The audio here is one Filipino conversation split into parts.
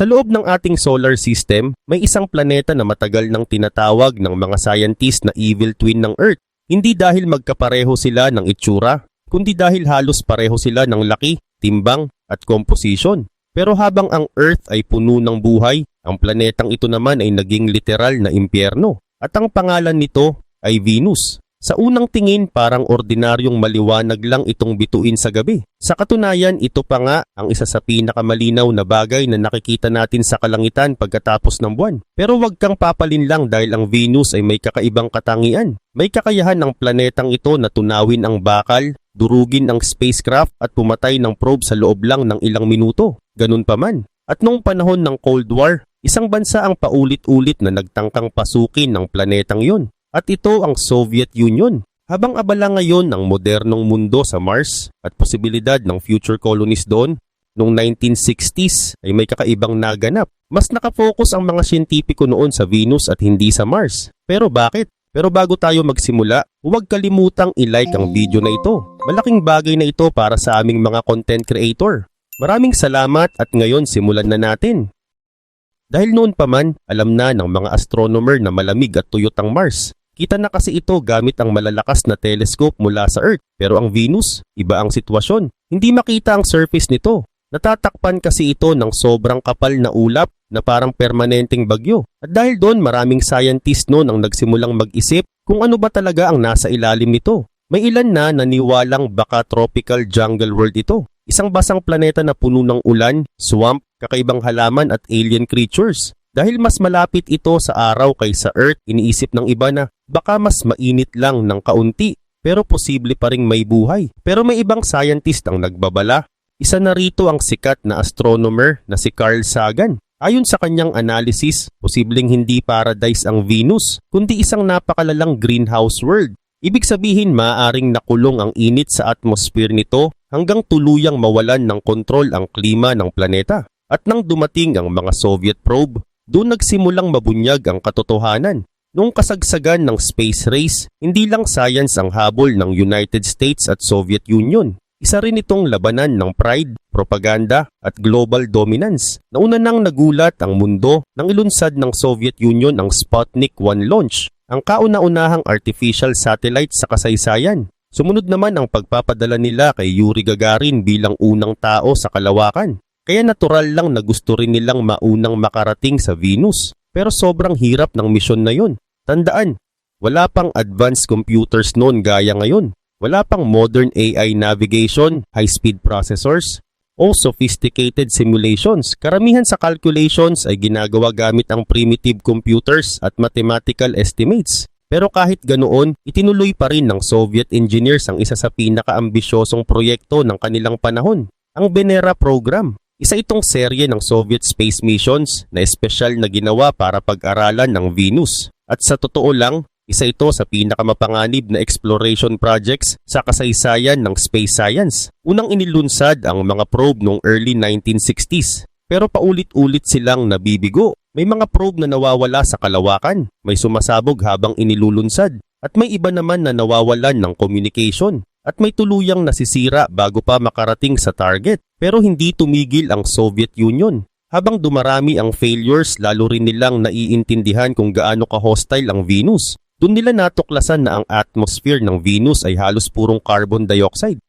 Sa loob ng ating solar system, may isang planeta na matagal nang tinatawag ng mga scientist na evil twin ng Earth. Hindi dahil magkapareho sila ng itsura, kundi dahil halos pareho sila ng laki, timbang at komposisyon. Pero habang ang Earth ay puno ng buhay, ang planetang ito naman ay naging literal na impyerno. At ang pangalan nito ay Venus. Sa unang tingin parang ordinaryong maliwanag lang itong bituin sa gabi. Sa katunayan, ito pa nga ang isa sa pinakamalinaw na bagay na nakikita natin sa kalangitan pagkatapos ng buwan. Pero wag kang papalin lang dahil ang Venus ay may kakaibang katangian. May kakayahan ng planetang ito na tunawin ang bakal, durugin ang spacecraft at pumatay ng probe sa loob lang ng ilang minuto. Ganun pa man. At noong panahon ng Cold War, isang bansa ang paulit-ulit na nagtangkang pasukin ng planetang yun. At ito ang Soviet Union. Habang abala ngayon ang modernong mundo sa Mars at posibilidad ng future colonies doon, noong 1960s ay may kakaibang naganap. Mas nakafocus ang mga siyentipiko noon sa Venus at hindi sa Mars. Pero bakit? Pero bago tayo magsimula, huwag kalimutang i-like ang video na ito. Malaking bagay na ito para sa aming mga content creator. Maraming salamat at ngayon simulan na natin. Dahil noon pa man, alam na ng mga astronomer na malamig at tuyot ang Mars. Kita na kasi ito gamit ang malalakas na telescope mula sa Earth. Pero ang Venus, iba ang sitwasyon. Hindi makita ang surface nito. Natatakpan kasi ito ng sobrang kapal na ulap na parang permanenteng bagyo. At dahil doon maraming scientist noon ang nagsimulang mag-isip kung ano ba talaga ang nasa ilalim nito. May ilan na naniwalang baka tropical jungle world ito. Isang basang planeta na puno ng ulan, swamp, kakaibang halaman at alien creatures. Dahil mas malapit ito sa araw kaysa Earth, iniisip ng iba na baka mas mainit lang ng kaunti pero posible pa ring may buhay. Pero may ibang scientist ang nagbabala. Isa na rito ang sikat na astronomer na si Carl Sagan. Ayon sa kanyang analysis, posibleng hindi paradise ang Venus, kundi isang napakalalang greenhouse world. Ibig sabihin maaaring nakulong ang init sa atmosphere nito hanggang tuluyang mawalan ng kontrol ang klima ng planeta. At nang dumating ang mga Soviet probe, doon nagsimulang mabunyag ang katotohanan. Noong kasagsagan ng space race, hindi lang science ang habol ng United States at Soviet Union. Isa rin itong labanan ng pride, propaganda at global dominance. Nauna nang nagulat ang mundo nang ilunsad ng Soviet Union ang Sputnik 1 launch, ang kauna-unahang artificial satellite sa kasaysayan. Sumunod naman ang pagpapadala nila kay Yuri Gagarin bilang unang tao sa kalawakan. Kaya natural lang na gusto rin nilang maunang makarating sa Venus. Pero sobrang hirap ng misyon na yun. Tandaan, wala pang advanced computers noon gaya ngayon. Wala pang modern AI navigation, high-speed processors, o sophisticated simulations. Karamihan sa calculations ay ginagawa gamit ang primitive computers at mathematical estimates. Pero kahit ganoon, itinuloy pa rin ng Soviet engineers ang isa sa pinakaambisyosong proyekto ng kanilang panahon, ang Venera program. Isa itong serye ng Soviet space missions na espesyal na ginawa para pag-aralan ng Venus. At sa totoo lang, isa ito sa pinakamapanganib na exploration projects sa kasaysayan ng space science. Unang inilunsad ang mga probe noong early 1960s. Pero paulit-ulit silang nabibigo. May mga probe na nawawala sa kalawakan, may sumasabog habang inilulunsad, at may iba naman na nawawalan ng communication. At may tuluyang nasisira bago pa makarating sa target. Pero hindi tumigil ang Soviet Union. Habang dumarami ang failures, lalo rin nilang naiintindihan kung gaano ka-hostile ang Venus. Doon nila natuklasan na ang atmosphere ng Venus ay halos purong carbon dioxide.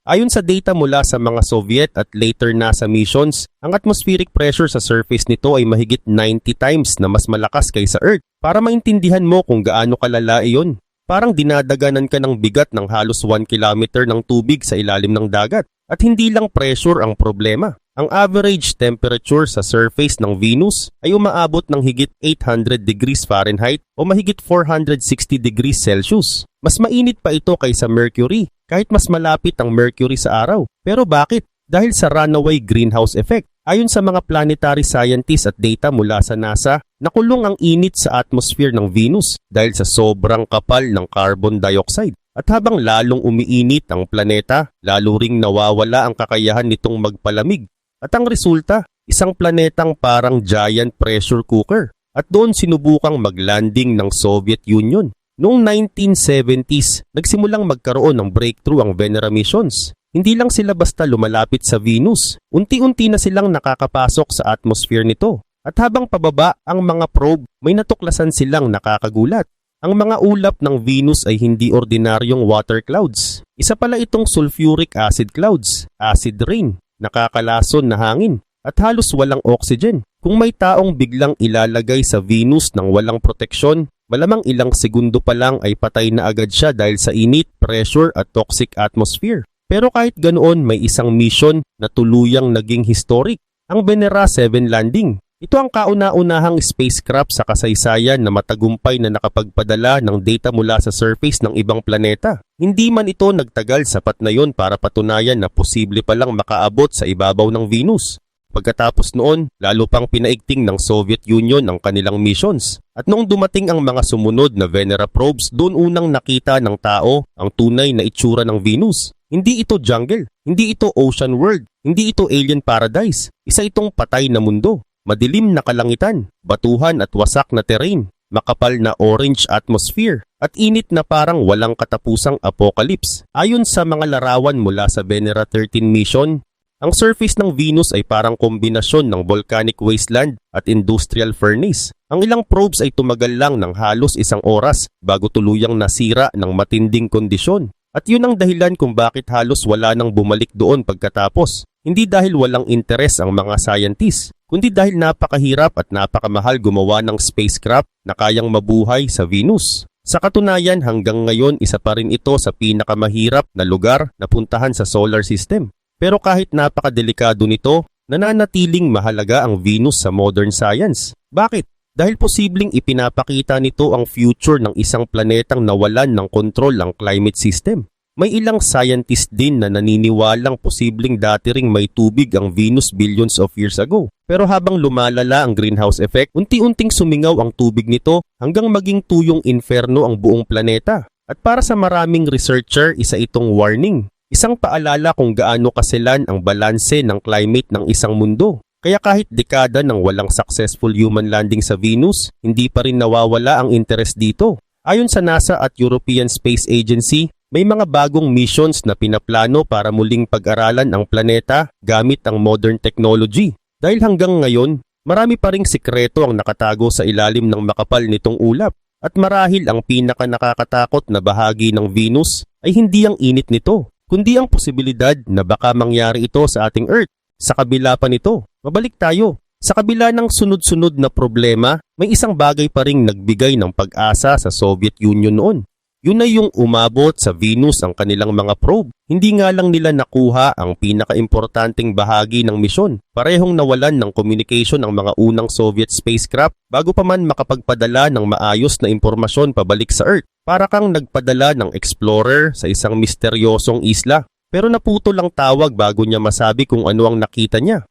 Ayon sa data mula sa mga Soviet at later NASA missions, ang atmospheric pressure sa surface nito ay mahigit 90 times na mas malakas kaysa Earth. Para maintindihan mo kung gaano kalala iyon. Parang dinadaganan ka ng bigat ng halos 1 kilometer ng tubig sa ilalim ng dagat. At hindi lang pressure ang problema. Ang average temperature sa surface ng Venus ay umaabot ng higit 800 degrees Fahrenheit o mahigit 460 degrees Celsius. Mas mainit pa ito kaysa Mercury, kahit mas malapit ang Mercury sa araw. Pero bakit? Dahil sa runaway greenhouse effect. Ayon sa mga planetary scientists at data mula sa NASA, nakulong ang init sa atmosphere ng Venus dahil sa sobrang kapal ng carbon dioxide. At habang lalong umiinit ang planeta, lalo ring nawawala ang kakayahan nitong magpalamig. At ang resulta, isang planetang parang giant pressure cooker. At doon sinubukang maglanding ng Soviet Union. Noong 1970s, nagsimulang magkaroon ng breakthrough ang Venera missions. Hindi lang sila basta lumalapit sa Venus, unti-unti na silang nakakapasok sa atmosphere nito. At habang pababa ang mga probe, may natuklasan silang nakakagulat. Ang mga ulap ng Venus ay hindi ordinaryong water clouds. Isa pala itong sulfuric acid clouds, acid rain, nakakalason na hangin, at halos walang oxygen. Kung may taong biglang ilalagay sa Venus ng walang proteksyon, malamang ilang segundo pa lang ay patay na agad siya dahil sa init, pressure at toxic atmosphere. Pero kahit ganoon, may isang mission na tuluyang naging historic, ang Venera 7 landing. Ito ang kauna-unahang spacecraft sa kasaysayan na matagumpay na nakapagpadala ng data mula sa surface ng ibang planeta. Hindi man ito nagtagal sapat na yon para patunayan na posible palang makaabot sa ibabaw ng Venus. Pagkatapos noon, lalo pang pinaigting ng Soviet Union ang kanilang missions. At noong dumating ang mga sumunod na Venera probes, doon unang nakita ng tao ang tunay na itsura ng Venus. Hindi ito jungle, hindi ito ocean world, hindi ito alien paradise. Isa itong patay na mundo. Madilim na kalangitan, batuhan at wasak na terrain, makapal na orange atmosphere, at init na parang walang katapusang apocalypse. Ayon sa mga larawan mula sa Venera 13 mission, ang surface ng Venus ay parang kombinasyon ng volcanic wasteland at industrial furnace. Ang ilang probes ay tumagal lang ng halos 1 oras bago tuluyang nasira ng matinding kondisyon. At yun ang dahilan kung bakit halos wala nang bumalik doon pagkatapos. Hindi dahil walang interes ang mga scientists, kundi dahil napakahirap at napakamahal gumawa ng spacecraft na kayang mabuhay sa Venus. Sa katunayan, hanggang ngayon isa pa rin ito sa pinakamahirap na lugar na puntahan sa solar system. Pero kahit napakadelikado nito, nananatiling mahalaga ang Venus sa modern science. Bakit? Dahil posibleng ipinapakita nito ang future ng isang planetang nawalan ng kontrol ang climate system. May ilang scientist din na naniniwalang posibleng dati ring may tubig ang Venus billions of years ago. Pero habang lumalala ang greenhouse effect, unti-unting sumingaw ang tubig nito hanggang maging tuyong inferno ang buong planeta. At para sa maraming researcher, isa itong warning. Isang paalala kung gaano kaselan ang balanse ng climate ng isang mundo. Kaya kahit dekada ng walang successful human landing sa Venus, hindi pa rin nawawala ang interest dito. Ayon sa NASA at European Space Agency, may mga bagong missions na pinaplano para muling pag-aralan ang planeta gamit ang modern technology. Dahil hanggang ngayon, marami pa ring sikreto ang nakatago sa ilalim ng makapal nitong ulap. At marahil ang pinaka nakakatakot na bahagi ng Venus ay hindi ang init nito, kundi ang posibilidad na baka mangyari ito sa ating Earth. Sa kabila pa nito, mabalik tayo. Sa kabila ng sunod-sunod na problema, may isang bagay pa ring nagbigay ng pag-asa sa Soviet Union noon. Yun ay yung umabot sa Venus ang kanilang mga probe. Hindi nga lang nila nakuha ang pinaka-importanting bahagi ng misyon. Parehong nawalan ng communication ang mga unang Soviet spacecraft bago pa man makapagpadala ng maayos na impormasyon pabalik sa Earth. Para kang nagpadala ng explorer sa isang misteryosong isla. Pero naputo lang tawag bago niya masabi kung ano ang nakita niya.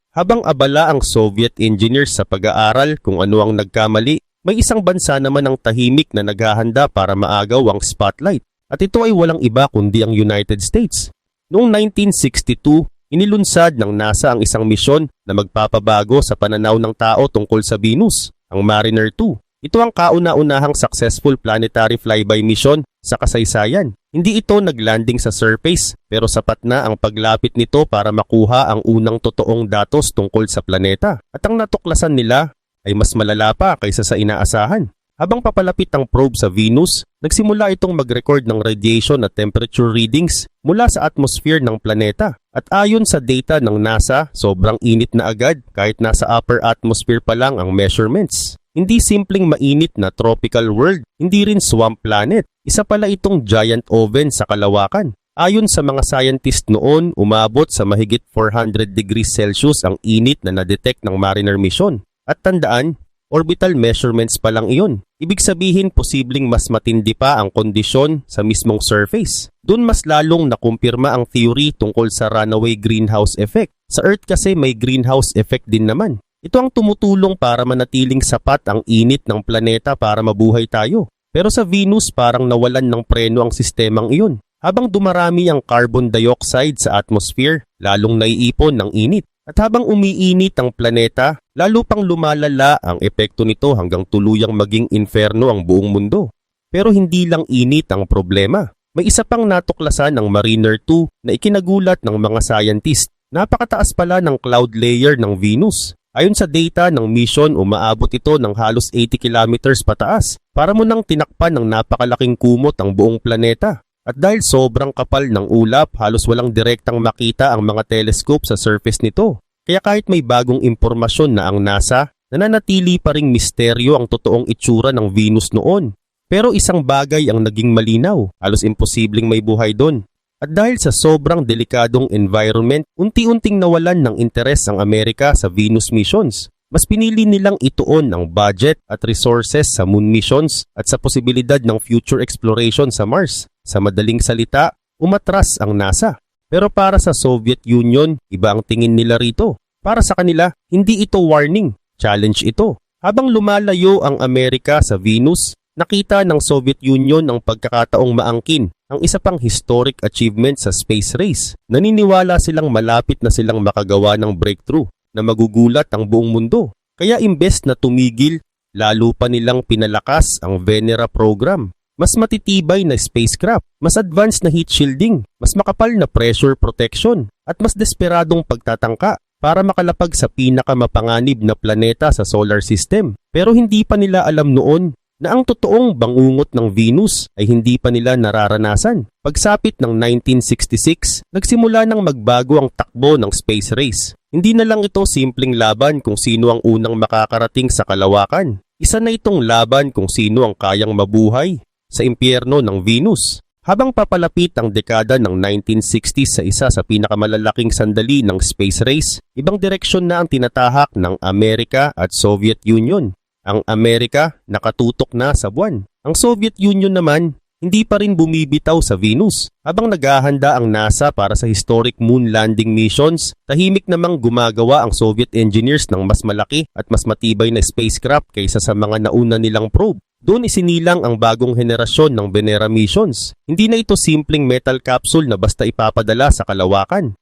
Habang abala ang Soviet engineers sa pag-aaral kung ano ang nagkamali, may isang bansa naman ang tahimik na naghahanda para maagaw ang spotlight. At ito ay walang iba kundi ang United States. Noong 1962, inilunsad ng NASA ang isang misyon na magpapabago sa pananaw ng tao tungkol sa Venus, ang Mariner 2. Ito ang kauna-unahang successful planetary flyby mission sa kasaysayan. Hindi ito naglanding sa surface pero sapat na ang paglapit nito para makuha ang unang totoong datos tungkol sa planeta. At ang natuklasan nila ay mas malala pa kaysa sa inaasahan. Habang papalapit ang probe sa Venus, nagsimula itong mag-record ng radiation at temperature readings mula sa atmosphere ng planeta. At ayon sa data ng NASA, sobrang init na agad kahit nasa upper atmosphere pa lang ang measurements. Hindi simpleng mainit na tropical world, hindi rin swamp planet. Isa pala itong giant oven sa kalawakan. Ayon sa mga scientist noon, umabot sa mahigit 400 degrees Celsius ang init na na-detect ng Mariner mission. At tandaan, orbital measurements pa lang iyon. Ibig sabihin posibleng mas matindi pa ang kondisyon sa mismong surface. Doon mas lalong nakumpirma ang theory tungkol sa runaway greenhouse effect. Sa Earth kasi may greenhouse effect din naman. Ito ang tumutulong para manatiling sapat ang init ng planeta para mabuhay tayo. Pero sa Venus parang nawalan ng preno ang sistemang iyon. Habang dumarami ang carbon dioxide sa atmosphere, lalong naiipon ng init. At habang umiinit ang planeta, lalo pang lumalala ang epekto nito hanggang tuluyang maging inferno ang buong mundo. Pero hindi lang init ang problema. May isa pang natuklasan ng Mariner 2 na ikinagulat ng mga scientist. Napakataas pala ng cloud layer ng Venus. Ayon sa data ng mission, umaabot ito ng halos 80 kilometers pataas. Para mo nang tinakpan ng napakalaking kumot ang buong planeta. At dahil sobrang kapal ng ulap, halos walang direktang makita ang mga telescope sa surface nito. Kaya kahit may bagong impormasyon na ang NASA, nananatili pa ring misteryo ang totoong itsura ng Venus noon. Pero isang bagay ang naging malinaw, halos imposibleng may buhay doon. At dahil sa sobrang delikadong environment, unti-unting nawalan ng interes ang Amerika sa Venus missions. Mas pinili nilang ituon ang budget at resources sa moon missions at sa posibilidad ng future exploration sa Mars. Sa madaling salita, umatras ang NASA. Pero para sa Soviet Union, iba ang tingin nila rito. Para sa kanila, hindi ito warning, challenge ito. Habang lumalayo ang Amerika sa Venus, nakita ng Soviet Union ang pagkakataong maangkin ang isa pang historic achievement sa space race. Naniniwala silang malapit na silang makagawa ng breakthrough na magugulat ang buong mundo. Kaya imbes na tumigil, lalo pa nilang pinalakas ang Venera program. Mas matitibay na spacecraft, mas advanced na heat shielding, mas makapal na pressure protection, at mas desperadong pagtatangka para makalapag sa pinakamapanganib na planeta sa solar system. Pero hindi pa nila alam noon na ang totoong bangungot ng Venus ay hindi pa nila nararanasan. Pagsapit ng 1966, nagsimula nang magbago ang takbo ng space race. Hindi na lang ito simpleng laban kung sino ang unang makakarating sa kalawakan. Isa na itong laban kung sino ang kayang mabuhay sa impyerno ng Venus. Habang papalapit ang dekada ng 1960s sa isa sa pinakamalalaking sandali ng space race, ibang direksyon na ang tinatahak ng Amerika at Soviet Union. Ang Amerika nakatutok na sa buwan. Ang Soviet Union naman hindi pa rin bumibitaw sa Venus. Habang naghahanda ang NASA para sa historic moon landing missions, tahimik namang gumagawa ang Soviet engineers ng mas malaki at mas matibay na spacecraft kaysa sa mga nauna nilang probe. Doon isinilang ang bagong henerasyon ng Venera missions. Hindi na ito simpleng metal capsule na basta ipapadala sa kalawakan.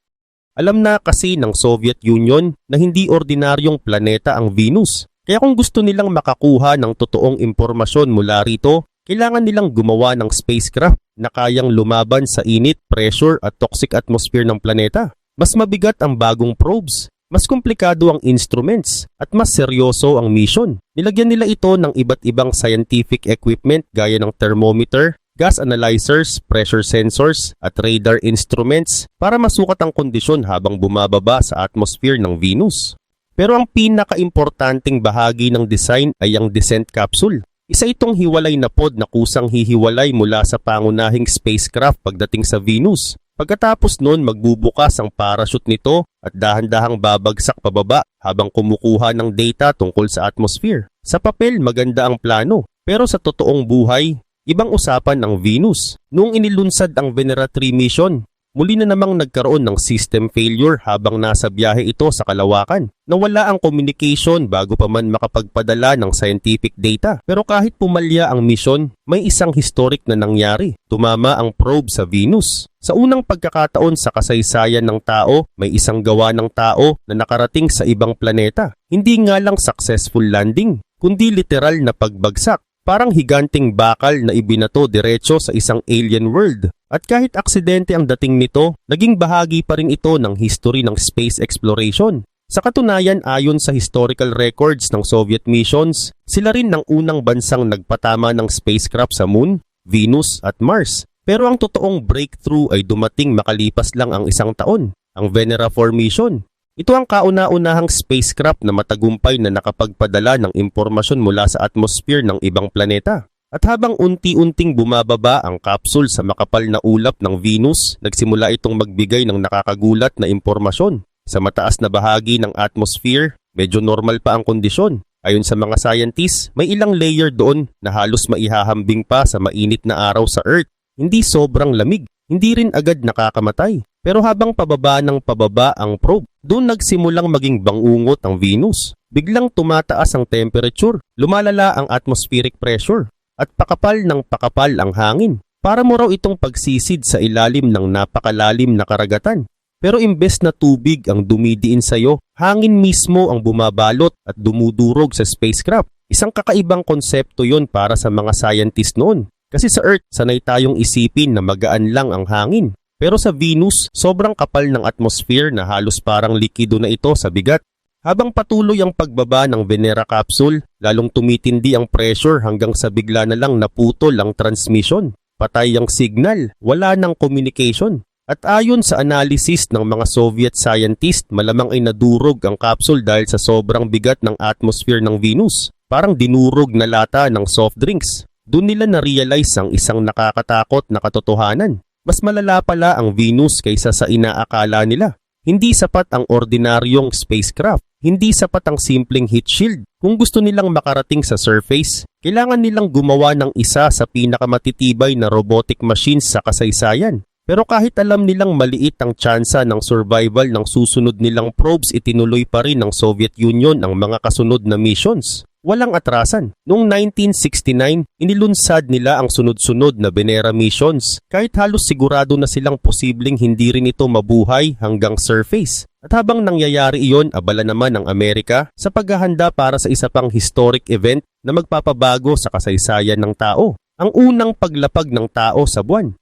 Alam na kasi ng Soviet Union na hindi ordinaryong planeta ang Venus. Kaya kung gusto nilang makakuha ng totoong impormasyon mula rito, kailangan nilang gumawa ng spacecraft na kayang lumaban sa init, pressure at toxic atmosphere ng planeta. Mas mabigat ang bagong probes, mas komplikado ang instruments, at mas seryoso ang mission. Nilagyan nila ito ng iba't ibang scientific equipment gaya ng thermometer, gas analyzers, pressure sensors at radar instruments para masukat ang kondisyon habang bumababa sa atmosphere ng Venus. Pero ang pinaka-importanting bahagi ng design ay ang descent capsule. Isa itong hiwalay na pod na kusang hihiwalay mula sa pangunahing spacecraft pagdating sa Venus. Pagkatapos noon, magbubukas ang parachute nito at dahan-dahang babagsak pababa habang kumukuha ng data tungkol sa atmosphere. Sa papel, maganda ang plano. Pero sa totoong buhay, ibang usapan ang Venus. Noong inilunsad ang Venera 3 mission, muli na namang nagkaroon ng system failure habang nasa biyahe ito sa kalawakan. Nawala ang communication bago pa man makapagpadala ng scientific data. Pero kahit pumalya ang mission, may isang historic na nangyari. Tumama ang probe sa Venus. Sa unang pagkakataon sa kasaysayan ng tao, may isang gawa ng tao na nakarating sa ibang planeta. Hindi nga lang successful landing, kundi literal na pagbagsak. Parang higanting bakal na ibinato diretso sa isang alien world. At kahit aksidente ang dating nito, naging bahagi pa rin ito ng history ng space exploration. Sa katunayan, ayon sa historical records ng Soviet missions, sila rin ang unang bansang nagpatama ng spacecraft sa Moon, Venus at Mars. Pero ang totoong breakthrough ay dumating makalipas lang ang isang taon, ang Venera 4 mission. Ito ang kauna-unahang spacecraft na matagumpay na nakapagpadala ng impormasyon mula sa atmosphere ng ibang planeta. At habang unti-unting bumababa ang capsule sa makapal na ulap ng Venus, nagsimula itong magbigay ng nakakagulat na impormasyon. Sa mataas na bahagi ng atmosphere, medyo normal pa ang kondisyon. Ayon sa mga scientists, may ilang layer doon na halos maihahambing pa sa mainit na araw sa Earth. Hindi sobrang lamig, hindi rin agad nakakamatay. Pero habang pababa ng pababa ang probe, doon nagsimulang maging bangungot ang Venus. Biglang tumataas ang temperature, lumalala ang atmospheric pressure, at pakapal ng pakapal ang hangin. Para mo raw itong pagsisid sa ilalim ng napakalalim na karagatan. Pero imbes na tubig ang dumidiin sa'yo, hangin mismo ang bumabalot at dumudurog sa spacecraft. Isang kakaibang konsepto yon para sa mga scientist noon. Kasi sa Earth, sanay tayong isipin na magaan lang ang hangin. Pero sa Venus, sobrang kapal ng atmosphere na halos parang likido na ito sa bigat. Habang patuloy ang pagbaba ng Venera capsule, lalong tumitindi ang pressure hanggang sa bigla na lang naputol ang transmission. Patay ang signal, wala ng communication. At ayon sa analysis ng mga Soviet scientist, malamang ay nadurog ang capsule dahil sa sobrang bigat ng atmosphere ng Venus. Parang dinurog na lata ng soft drinks. Doon nila na-realize ang isang nakakatakot na katotohanan. Mas malala pala ang Venus kaysa sa inaakala nila. Hindi sapat ang ordinaryong spacecraft. Hindi sapat ang simpleng heat shield. Kung gusto nilang makarating sa surface, kailangan nilang gumawa ng isa sa pinakamatitibay na robotic machines sa kasaysayan. Pero kahit alam nilang maliit ang tsansa ng survival ng susunod nilang probes, itinuloy pa rin ng Soviet Union ang mga kasunod na missions. Walang atrasan. Noong 1969, inilunsad nila ang sunod-sunod na Venera missions kahit halos sigurado na silang posibleng hindi rin ito mabuhay hanggang surface. At habang nangyayari iyon, abala naman ang Amerika sa paghahanda para sa isa pang historic event na magpapabago sa kasaysayan ng tao. Ang unang paglapag ng tao sa buwan.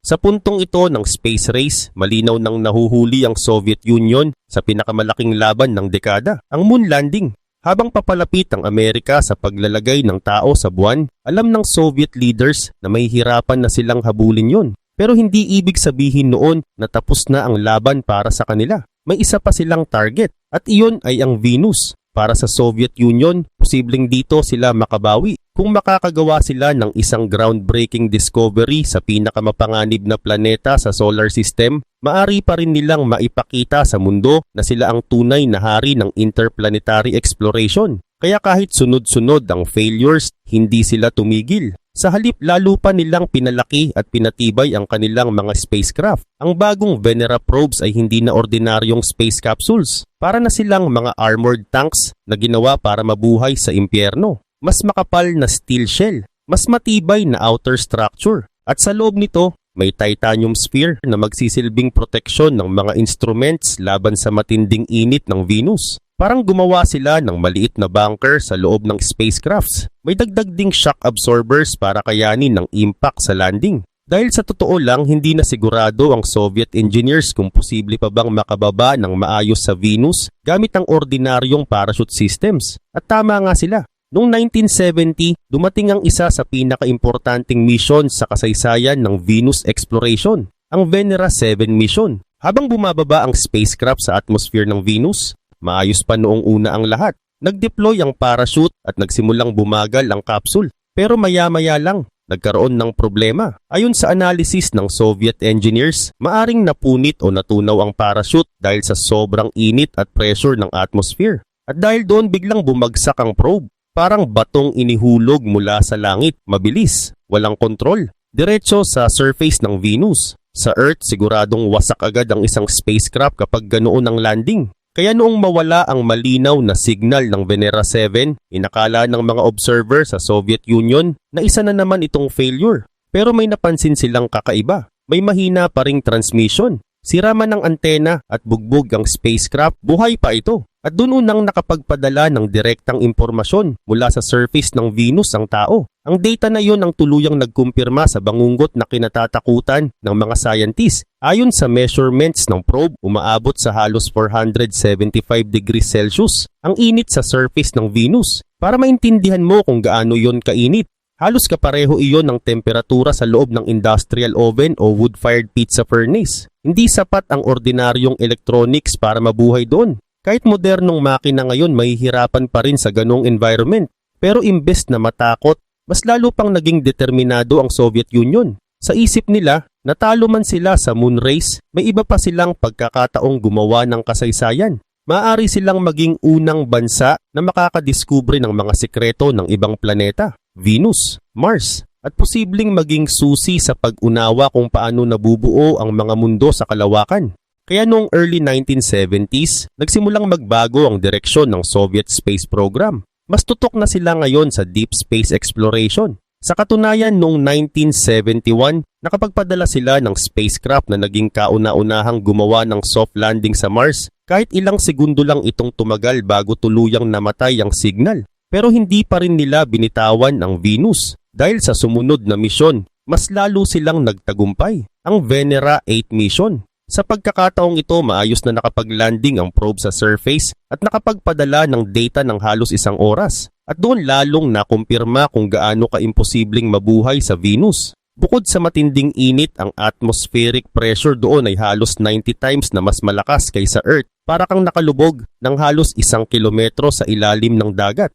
Sa puntong ito ng space race, malinaw nang nahuhuli ang Soviet Union sa pinakamalaking laban ng dekada, ang moon landing. Habang papalapit ang Amerika sa paglalagay ng tao sa buwan, alam ng Soviet leaders na may hirapan na silang habulin yon. Pero hindi ibig sabihin noon na tapos na ang laban para sa kanila. May isa pa silang target at iyon ay ang Venus. Para sa Soviet Union, posibleng dito sila makabawi kung makakagawa sila ng isang groundbreaking discovery sa pinakamapanganib na planeta sa solar system. Maari pa rin nilang maipakita sa mundo na sila ang tunay na hari ng interplanetary exploration. Kaya kahit sunod-sunod ang failures, hindi sila tumigil. Sa halip, lalo pa nilang pinalaki at pinatibay ang kanilang mga spacecraft. Ang bagong Venera probes ay hindi na ordinaryong space capsules. Para na silang mga armored tanks na ginawa para mabuhay sa impyerno. Mas makapal na steel shell, mas matibay na outer structure. At sa loob nito, may titanium sphere na magsisilbing proteksyon ng mga instruments laban sa matinding init ng Venus. Parang gumawa sila ng maliit na bunker sa loob ng spacecrafts. May dagdag ding shock absorbers para kayanin ng impact sa landing. Dahil sa totoo lang, hindi na sigurado ang Soviet engineers kung posible pa bang makababa ng maayos sa Venus gamit ang ordinaryong parachute systems. At tama nga sila. Noong 1970, dumating ang isa sa pinakaimportanteng mission sa kasaysayan ng Venus exploration, ang Venera 7 mission. Habang bumababa ang spacecraft sa atmosphere ng Venus, maayos pa noong una ang lahat. Nag-deploy ang parachute at nagsimulang bumagal ang capsule. Pero maya-maya lang, nagkaroon ng problema. Ayon sa analysis ng Soviet engineers, maaring napunit o natunaw ang parachute dahil sa sobrang init at pressure ng atmosphere. At dahil doon biglang bumagsak ang probe. Parang batong inihulog mula sa langit, mabilis, walang kontrol, diretso sa surface ng Venus. Sa Earth, siguradong wasak agad ang isang spacecraft kapag ganoon ang landing. Kaya noong mawala ang malinaw na signal ng Venera 7, inakala ng mga observer sa Soviet Union na isa na naman itong failure. Pero may napansin silang kakaiba. May mahina pa ring transmission. Sira man ang antena at bugbog ang spacecraft, buhay pa ito. At doon unang nakapagpadala ng direktang impormasyon mula sa surface ng Venus ang tao. Ang data na yon ang tuluyang nagkumpirma sa bangungot na kinatatakutan ng mga scientists. Ayon sa measurements ng probe, umaabot sa halos 475 degrees Celsius ang init sa surface ng Venus. Para maintindihan mo kung gaano yon kainit, halos kapareho iyon ng temperatura sa loob ng industrial oven o wood-fired pizza furnace. Hindi sapat ang ordinaryong electronics para mabuhay doon. Kahit modernong makina ngayon, mahihirapan pa rin sa ganong environment. Pero imbes na matakot, mas lalo pang naging determinado ang Soviet Union. Sa isip nila, natalo man sila sa moon race, may iba pa silang pagkakataong gumawa ng kasaysayan. Maaari silang maging unang bansa na makakadiskubre ng mga sekreto ng ibang planeta, Venus, Mars, at posibleng maging susi sa pag-unawa kung paano nabubuo ang mga mundo sa kalawakan. Kaya noong early 1970s, nagsimulang magbago ang direksyon ng Soviet space program. Mas tutok na sila ngayon sa deep space exploration. Sa katunayan, noong 1971, nakapagpadala sila ng spacecraft na naging kauna-unahang gumawa ng soft landing sa Mars kahit ilang segundo lang itong tumagal bago tuluyang namatay ang signal. Pero hindi pa rin nila binitawan ang Venus dahil sa sumunod na misyon, mas lalo silang nagtagumpay, ang Venera 8 mission. Sa pagkakataong ito, maayos na nakapag-landing ang probe sa surface at nakapagpadala ng data ng halos 1 oras. At doon lalong nakumpirma kung gaano kaimposibleng mabuhay sa Venus. Bukod sa matinding init, ang atmospheric pressure doon ay halos 90 times na mas malakas kaysa Earth, para kang nakalubog ng halos 1 kilometro sa ilalim ng dagat.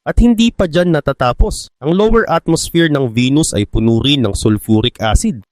At hindi pa dyan natatapos. Ang lower atmosphere ng Venus ay puno rin ng sulfuric acid.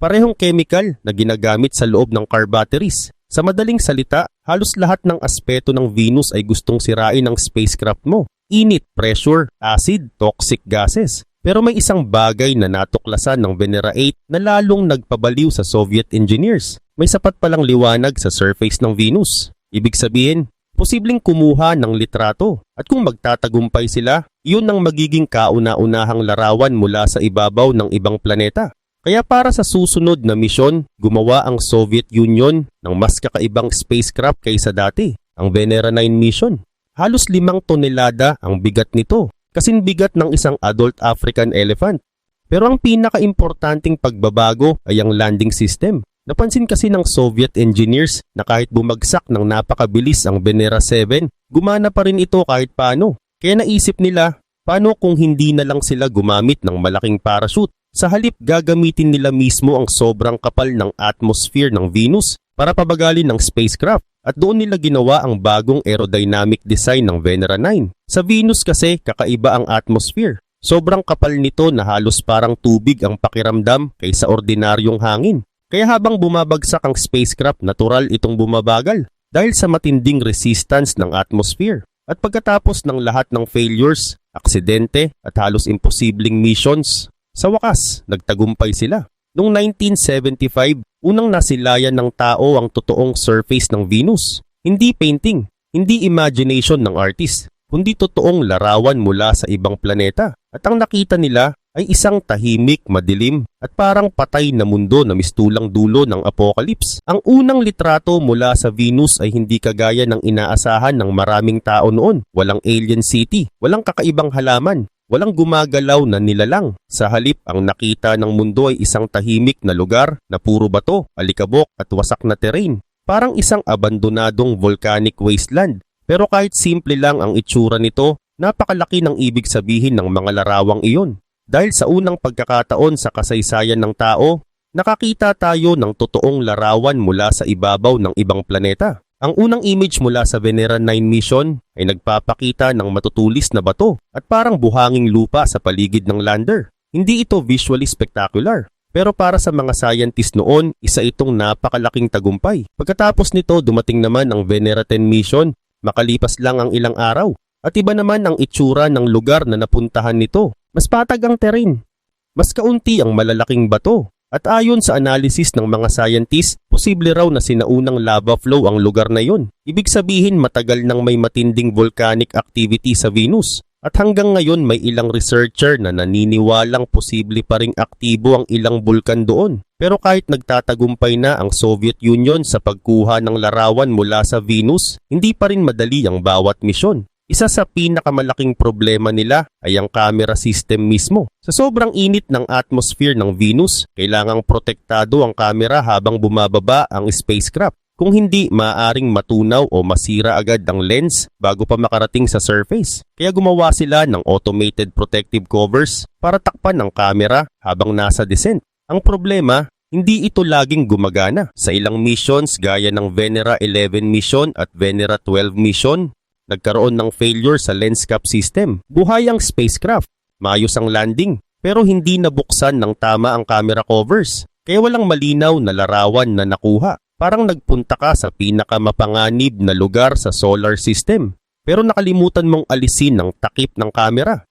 Parehong chemical na ginagamit sa loob ng car batteries. Sa madaling salita, halos lahat ng aspeto ng Venus ay gustong sirain ng spacecraft mo. Init, pressure, acid, toxic gases. Pero may isang bagay na natuklasan ng Venera 8 na lalong nagpabaliw sa Soviet engineers. May sapat palang liwanag sa surface ng Venus. Ibig sabihin, posibleng kumuha ng litrato. At kung magtatagumpay sila, iyon ang magiging kauna-unahang larawan mula sa ibabaw ng ibang planeta. Kaya para sa susunod na misyon, gumawa ang Soviet Union ng mas kakaibang spacecraft kaysa dati, ang Venera 9 mission. Halos 5 tonelada ang bigat nito, kasing bigat ng isang adult African elephant. Pero ang pinaka-importanting pagbabago ay ang landing system. Napansin kasi ng Soviet engineers na kahit bumagsak ng napakabilis ang Venera 7, gumana pa rin ito kahit paano. Kaya naisip nila, paano kung hindi na lang sila gumamit ng malaking parachute? Sa halip, gagamitin nila mismo ang sobrang kapal ng atmosphere ng Venus para pabagalin ng spacecraft. At doon nila ginawa ang bagong aerodynamic design ng Venera 9. Sa Venus kasi, kakaiba ang atmosphere. Sobrang kapal nito na halos parang tubig ang pakiramdam kaysa ordinaryong hangin. Kaya habang bumabagsak ang spacecraft, natural itong bumabagal dahil sa matinding resistance ng atmosphere. At pagkatapos ng lahat ng failures, aksidente at halos imposibleng missions, sa wakas, nagtagumpay sila. Noong 1975, unang nasilayan ng tao ang totoong surface ng Venus. Hindi painting, hindi imagination ng artist, kundi totoong larawan mula sa ibang planeta. At ang nakita nila ay isang tahimik, madilim at parang patay na mundo na mistulang dulo ng apocalypse. Ang unang litrato mula sa Venus ay hindi kagaya ng inaasahan ng maraming tao noon. Walang alien city, walang kakaibang halaman, walang gumagalaw na nilalang. Sa halip, ang nakita ng mundo ay isang tahimik na lugar na puro bato, alikabok at wasak na terrain. Parang isang abandonadong volcanic wasteland. Pero kahit simple lang ang itsura nito, napakalaki ng ibig sabihin ng mga larawang iyon. Dahil sa unang pagkakataon sa kasaysayan ng tao, nakakita tayo ng totoong larawan mula sa ibabaw ng ibang planeta. Ang unang image mula sa Venera 9 mission ay nagpapakita ng matutulis na bato at parang buhanging lupa sa paligid ng lander. Hindi ito visually spectacular, pero para sa mga scientist noon, isa itong napakalaking tagumpay. Pagkatapos nito, dumating naman ang Venera 10 mission, makalipas lang ang ilang araw. At iba naman ang itsura ng lugar na napuntahan nito. Mas patag ang terrain. Mas kaunti ang malalaking bato. At ayon sa analysis ng mga scientists, posible raw na sinaunang lava flow ang lugar na yon. Ibig sabihin matagal nang may matinding volcanic activity sa Venus. At hanggang ngayon may ilang researcher na naniniwalang posible pa ring aktibo ang ilang bulkan doon. Pero kahit nagtatagumpay na ang Soviet Union sa pagkuha ng larawan mula sa Venus, hindi pa rin madali ang bawat misyon. Isa sa pinakamalaking problema nila ay ang camera system mismo. Sa sobrang init ng atmosphere ng Venus, kailangang protektado ang camera habang bumababa ang spacecraft. Kung hindi, maaaring matunaw o masira agad ang lens bago pa makarating sa surface. Kaya gumawa sila ng automated protective covers para takpan ang camera habang nasa descent. Ang problema, hindi ito laging gumagana. Sa ilang missions gaya ng Venera 11 mission at Venera 12 mission, nagkaroon ng failure sa lens cap system. Buhay ang spacecraft, maayos ang landing, pero hindi nabuksan ng tama ang camera covers. Kaya walang malinaw na larawan na nakuha. Parang nagpunta ka sa pinakamapanganib na lugar sa solar system, pero nakalimutan mong alisin ang takip ng camera.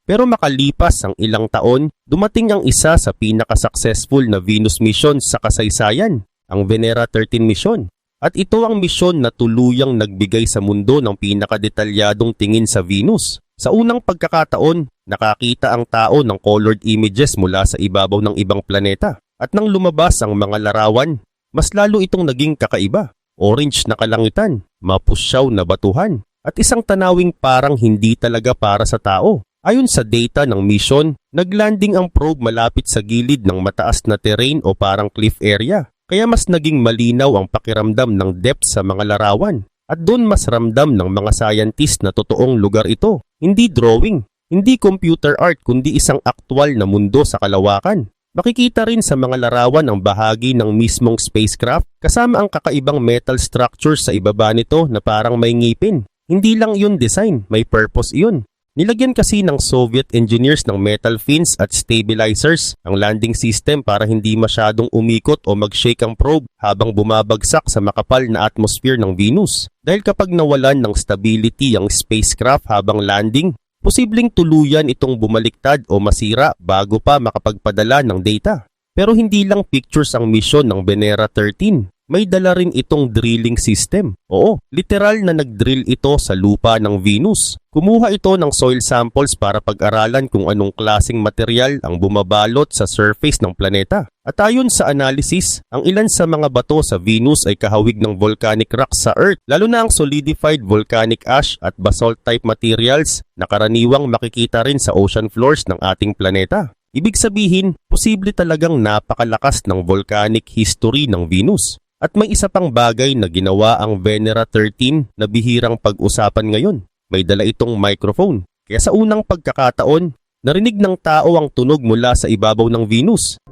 Pero makalipas ang ilang taon, dumating ang isa sa pinaka-successful na Venus mission sa kasaysayan, ang Venera 13 mission. At ito ang misyon na tuluyang nagbigay sa mundo ng pinakadetalyadong tingin sa Venus. Sa unang pagkakataon, nakakita ang tao ng colored images mula sa ibabaw ng ibang planeta. At nang lumabas ang mga larawan, mas lalo itong naging kakaiba. Orange na kalangitan, mapusyaw na batuhan, at isang tanawing parang hindi talaga para sa tao. Ayon sa data ng mission, naglanding ang probe malapit sa gilid ng mataas na terrain o parang cliff area. Kaya mas naging malinaw ang pakiramdam ng depth sa mga larawan. At doon mas ramdam ng mga scientist na totoong lugar ito. Hindi drawing, hindi computer art kundi isang aktwal na mundo sa kalawakan. Makikita rin sa mga larawan ang bahagi ng mismong spacecraft kasama ang kakaibang metal structures sa ibaba nito na parang may ngipin. Hindi lang yun design, may purpose yun. Nilagyan kasi ng Soviet engineers ng metal fins at stabilizers ang landing system para hindi masyadong umikot o mag-shake ang probe habang bumabagsak sa makapal na atmosphere ng Venus. Dahil kapag nawalan ng stability ang spacecraft habang landing, posibleng tuluyan itong bumaliktad o masira bago pa makapagpadala ng data. Pero hindi lang pictures ang mission ng Venera 13. May dala rin itong drilling system. Oo, literal na nag-drill ito sa lupa ng Venus. Kumuha ito ng soil samples para pag-aralan kung anong klaseng material ang bumabalot sa surface ng planeta. At ayon sa analysis, ang ilan sa mga bato sa Venus ay kahawig ng volcanic rocks sa Earth, lalo na ang solidified volcanic ash at basalt-type materials na karaniwang makikita rin sa ocean floors ng ating planeta. Ibig sabihin, posible talagang napakalakas ng volcanic history ng Venus. At may isa pang bagay na ginawa ang Venera 13 na bihirang pag-usapan ngayon. May dala itong microphone. Kaya sa unang pagkakataon, narinig ng tao ang tunog mula sa ibabaw ng Venus.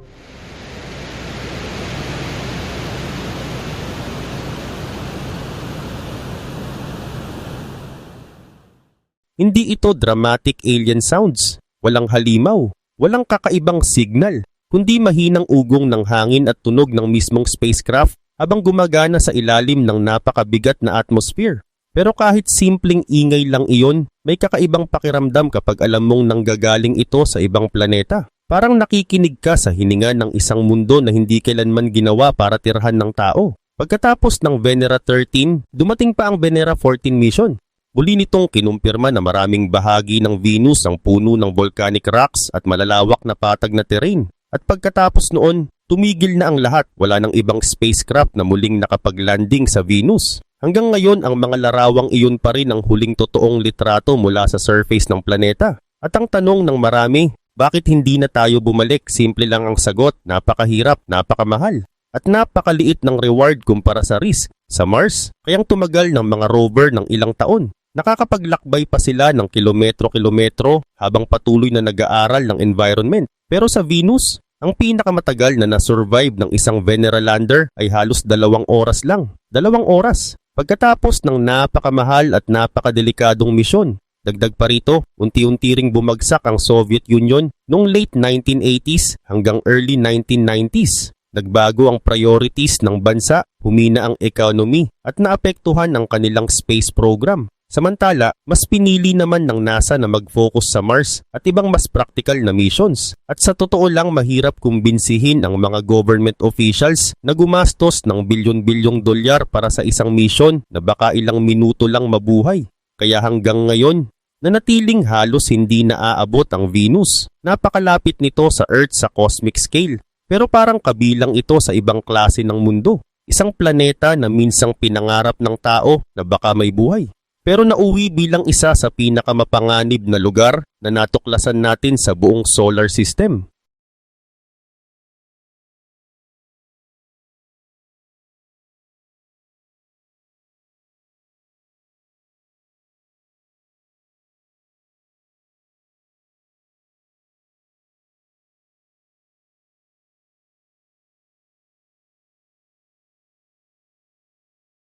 Hindi ito dramatic alien sounds. Walang halimaw. Walang kakaibang signal. Kundi mahinang ugong ng hangin at tunog ng mismong spacecraft habang gumagana sa ilalim ng napakabigat na atmosphere. Pero kahit simpleng ingay lang iyon, may kakaibang pakiramdam kapag alam mong nanggagaling ito sa ibang planeta. Parang nakikinig ka sa hininga ng isang mundo na hindi kailanman ginawa para tirhan ng tao. Pagkatapos ng Venera 13, dumating pa ang Venera 14 mission. Muli nitong kinumpirma na maraming bahagi ng Venus ang puno ng volcanic rocks at malalawak na patag na terrain. At pagkatapos noon, tumigil na ang lahat, wala ng ibang spacecraft na muling nakapag-landing sa Venus. Hanggang ngayon, ang mga larawang iyon pa rin ang huling totoong litrato mula sa surface ng planeta. At ang tanong ng marami, bakit hindi na tayo bumalik? Simple lang ang sagot, napakahirap, napakamahal. At napakaliit ng reward kumpara sa risk. Sa Mars, kayang tumagal ng mga rover ng ilang taon. Nakakapaglakbay pa sila ng kilometro-kilometro habang patuloy na nag-aaral ng environment. Pero sa Venus, ang pinakamatagal na na-survive ng isang Venera lander ay halos 2 oras lang. 2 oras. Pagkatapos ng napakamahal at napakadelikadong misyon. Dagdag pa rito, unti-unti ring bumagsak ang Soviet Union noong late 1980s hanggang early 1990s. Nagbago ang priorities ng bansa, humina ang economy at naapektuhan ang kanilang space program. Samantala, mas pinili naman ng NASA na mag-focus sa Mars at ibang mas practical na missions. At sa totoo lang mahirap kumbinsihin ang mga government officials na gumastos ng bilyon-bilyong dolyar para sa isang mission na baka ilang minuto lang mabuhay. Kaya hanggang ngayon, nanatiling halos hindi naaabot ang Venus. Napakalapit nito sa Earth sa cosmic scale. Pero parang kabilang ito sa ibang klase ng mundo. Isang planeta na minsang pinangarap ng tao na baka may buhay. Pero nauwi bilang isa sa pinakamapanganib na lugar na natuklasan natin sa buong solar system.